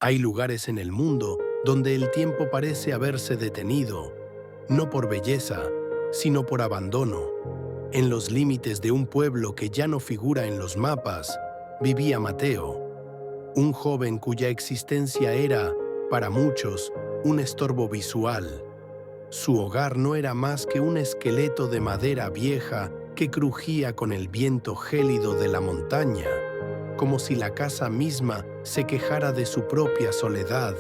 Hay lugares en el mundo donde el tiempo parece haberse detenido, no por belleza, sino por abandono. En los límites de un pueblo que ya no figura en los mapas, vivía Mateo, un joven cuya existencia era, para muchos, un estorbo visual. Su hogar no era más que un esqueleto de madera vieja que crujía con el viento gélido de la montaña, como si la casa misma se quejara de su propia soledad.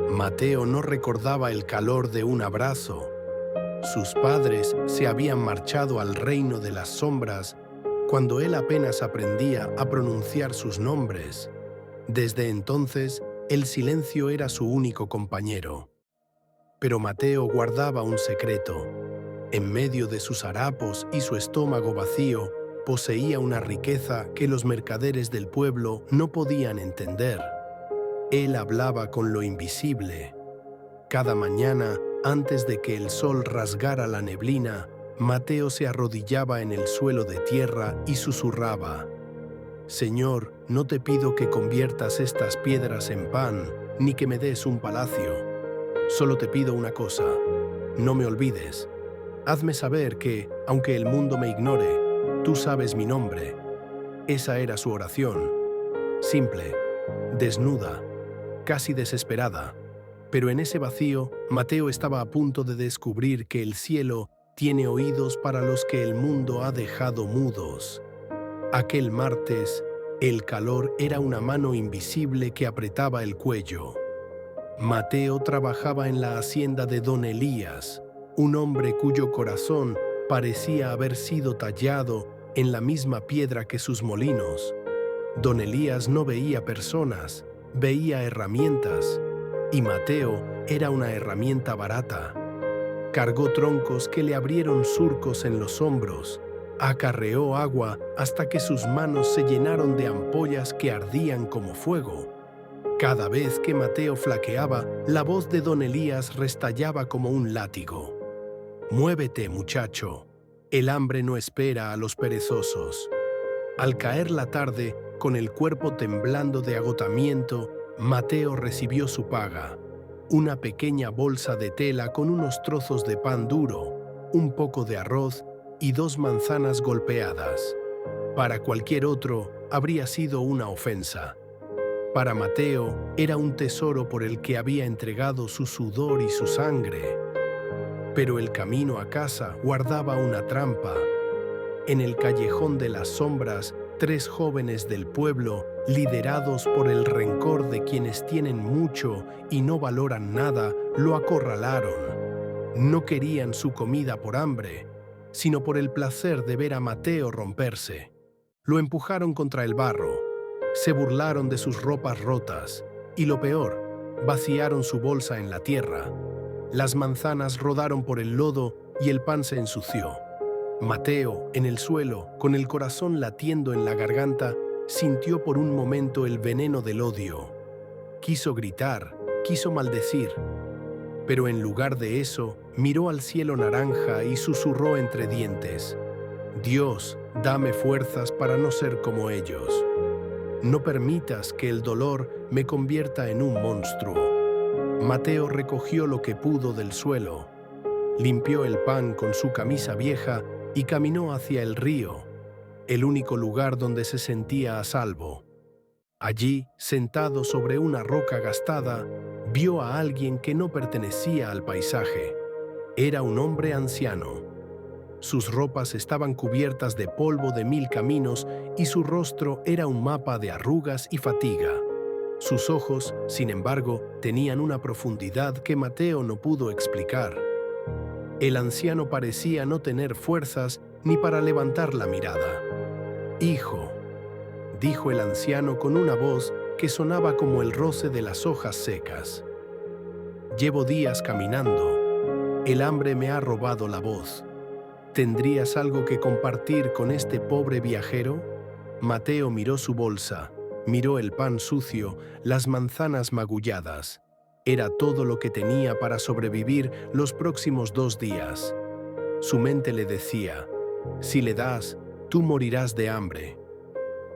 Mateo no recordaba el calor de un abrazo. Sus padres se habían marchado al reino de las sombras cuando él apenas aprendía a pronunciar sus nombres. Desde entonces, el silencio era su único compañero. Pero Mateo guardaba un secreto. En medio de sus harapos y su estómago vacío, poseía una riqueza que los mercaderes del pueblo no podían entender. Él hablaba con lo invisible. Cada mañana, antes de que el sol rasgara la neblina, Mateo se arrodillaba en el suelo de tierra y susurraba: «Señor, no te pido que conviertas estas piedras en pan, ni que me des un palacio. Solo te pido una cosa: no me olvides. Hazme saber que, aunque el mundo me ignore, tú sabes mi nombre». Esa era su oración, simple, desnuda, casi desesperada. Pero en ese vacío, Mateo estaba a punto de descubrir que el cielo tiene oídos para los que el mundo ha dejado mudos. Aquel martes, el calor era una mano invisible que apretaba el cuello. Mateo trabajaba en la hacienda de don Elías, un hombre cuyo corazón parecía haber sido tallado en la misma piedra que sus molinos. Don Elías no veía personas, veía herramientas, y Mateo era una herramienta barata. Cargó troncos que le abrieron surcos en los hombros, acarreó agua hasta que sus manos se llenaron de ampollas que ardían como fuego. Cada vez que Mateo flaqueaba, la voz de don Elías restallaba como un látigo. «Muévete, muchacho. El hambre no espera a los perezosos». Al caer la tarde, con el cuerpo temblando de agotamiento, Mateo recibió su paga: una pequeña bolsa de tela con unos trozos de pan duro, un poco de arroz y 2 manzanas golpeadas. Para cualquier otro, habría sido una ofensa. Para Mateo, era un tesoro por el que había entregado su sudor y su sangre. Pero el camino a casa guardaba una trampa. En el callejón de las sombras, 3 jóvenes del pueblo, liderados por el rencor de quienes tienen mucho y no valoran nada, lo acorralaron. No querían su comida por hambre, sino por el placer de ver a Mateo romperse. Lo empujaron contra el barro, se burlaron de sus ropas rotas y, lo peor, vaciaron su bolsa en la tierra. Las manzanas rodaron por el lodo y el pan se ensució. Mateo, en el suelo, con el corazón latiendo en la garganta, sintió por un momento el veneno del odio. Quiso gritar, quiso maldecir, pero en lugar de eso, miró al cielo naranja y susurró entre dientes: «Dios, dame fuerzas para no ser como ellos. No permitas que el dolor me convierta en un monstruo». Mateo recogió lo que pudo del suelo, limpió el pan con su camisa vieja y caminó hacia el río, el único lugar donde se sentía a salvo. Allí, sentado sobre una roca gastada, vio a alguien que no pertenecía al paisaje. Era un hombre anciano. Sus ropas estaban cubiertas de polvo de 1000 caminos y su rostro era un mapa de arrugas y fatiga. Sus ojos, sin embargo, tenían una profundidad que Mateo no pudo explicar. El anciano parecía no tener fuerzas ni para levantar la mirada. «Hijo», dijo el anciano con una voz que sonaba como el roce de las hojas secas. «Llevo días caminando. El hambre me ha robado la voz. ¿Tendrías algo que compartir con este pobre viajero?». Mateo miró su bolsa, miró el pan sucio, las manzanas magulladas. Era todo lo que tenía para sobrevivir los próximos 2 días. Su mente le decía: «Si le das, tú morirás de hambre».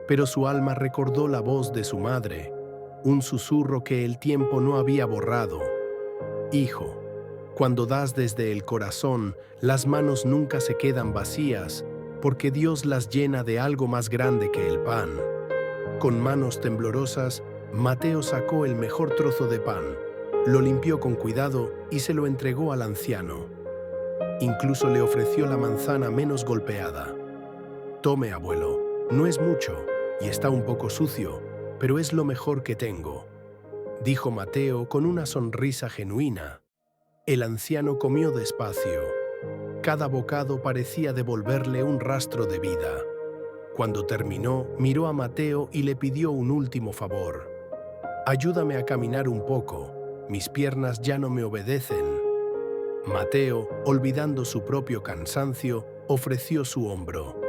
Pero su alma recordó la voz de su madre: un susurro que el tiempo no había borrado. Hijo, cuando das desde el corazón, las manos nunca se quedan vacías, porque Dios las llena de algo más grande que el pan. Con manos temblorosas, Mateo sacó el mejor trozo de pan, lo limpió con cuidado y se lo entregó al anciano. Incluso le ofreció la manzana menos golpeada. Tome, abuelo, no es mucho y está un poco sucio, pero es lo mejor que tengo, dijo Mateo con una sonrisa genuina. El anciano comió despacio. Cada bocado parecía devolverle un rastro de vida. Cuando terminó, miró a Mateo y le pidió un último favor. Ayúdame a caminar un poco, mis piernas ya no me obedecen. Mateo, olvidando su propio cansancio, ofreció su hombro.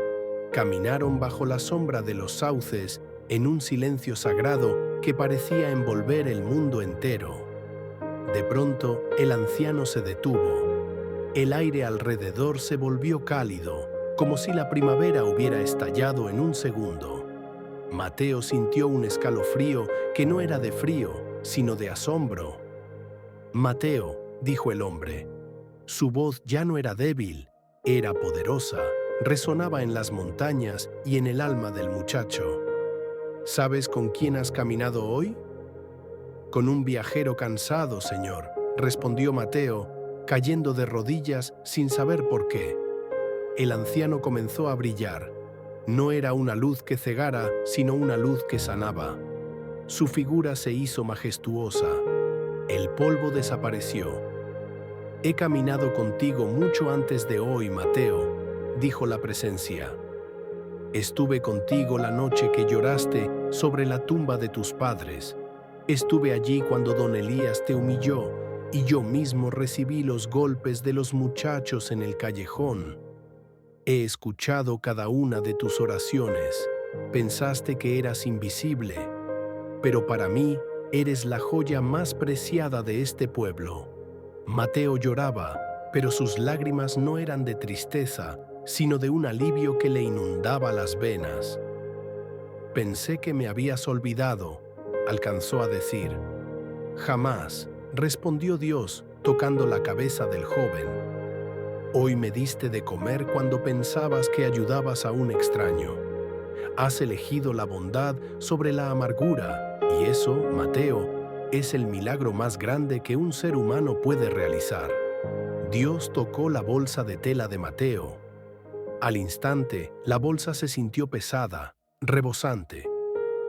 Caminaron bajo la sombra de los sauces en un silencio sagrado que parecía envolver el mundo entero. De pronto, el anciano se detuvo. El aire alrededor se volvió cálido, como si la primavera hubiera estallado en un segundo. Mateo sintió un escalofrío que no era de frío, sino de asombro. Mateo, dijo el hombre. Su voz ya no era débil, era poderosa, resonaba en las montañas y en el alma del muchacho. ¿Sabes con quién has caminado hoy? Con un viajero cansado, señor, respondió Mateo, cayendo de rodillas sin saber por qué. El anciano comenzó a brillar. No era una luz que cegara, sino una luz que sanaba. Su figura se hizo majestuosa. El polvo desapareció. He caminado contigo mucho antes de hoy, Mateo, dijo la presencia. Estuve contigo la noche que lloraste sobre la tumba de tus padres. Estuve allí cuando don Elías te humilló y yo mismo recibí los golpes de los muchachos en el callejón. He escuchado cada una de tus oraciones. Pensaste que eras invisible, pero para mí eres la joya más preciada de este pueblo. Mateo lloraba, pero sus lágrimas no eran de tristeza, sino de un alivio que le inundaba las venas. Pensé que me habías olvidado, alcanzó a decir. Jamás, respondió Dios, tocando la cabeza del joven. Hoy me diste de comer cuando pensabas que ayudabas a un extraño. Has elegido la bondad sobre la amargura, y eso, Mateo, es el milagro más grande que un ser humano puede realizar. Dios tocó la bolsa de tela de Mateo. Al instante, la bolsa se sintió pesada, rebosante,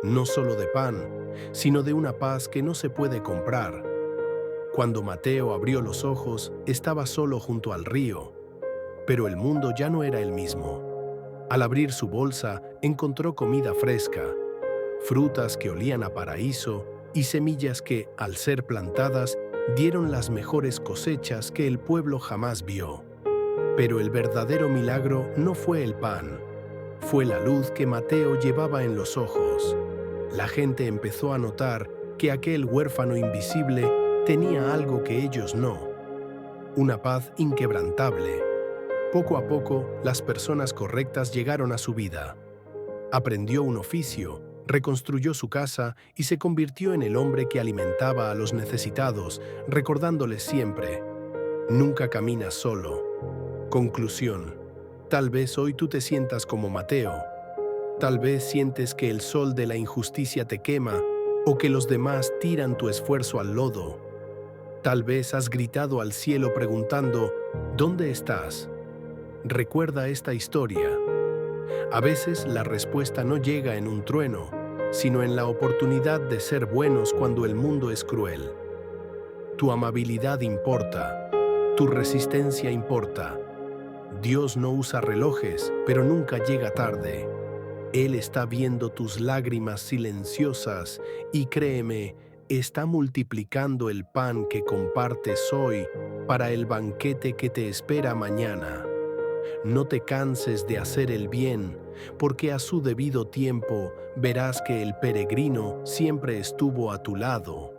no solo de pan, sino de una paz que no se puede comprar. Cuando Mateo abrió los ojos, estaba solo junto al río, pero el mundo ya no era el mismo. Al abrir su bolsa, encontró comida fresca, frutas que olían a paraíso y semillas que, al ser plantadas, dieron las mejores cosechas que el pueblo jamás vio. Pero el verdadero milagro no fue el pan, fue la luz que Mateo llevaba en los ojos. La gente empezó a notar que aquel huérfano invisible tenía algo que ellos no, una paz inquebrantable. Poco a poco, las personas correctas llegaron a su vida. Aprendió un oficio, reconstruyó su casa y se convirtió en el hombre que alimentaba a los necesitados, recordándoles siempre: nunca caminas solo. Conclusión: tal vez hoy tú te sientas como Mateo. Tal vez sientes que el sol de la injusticia te quema o que los demás tiran tu esfuerzo al lodo. Tal vez has gritado al cielo preguntando: ¿dónde estás? Recuerda esta historia. A veces la respuesta no llega en un trueno, sino en la oportunidad de ser buenos cuando el mundo es cruel. Tu amabilidad importa, tu resistencia importa. Dios no usa relojes, pero nunca llega tarde. Él está viendo tus lágrimas silenciosas y créeme, está multiplicando el pan que compartes hoy para el banquete que te espera mañana. No te canses de hacer el bien, porque a su debido tiempo verás que el peregrino siempre estuvo a tu lado.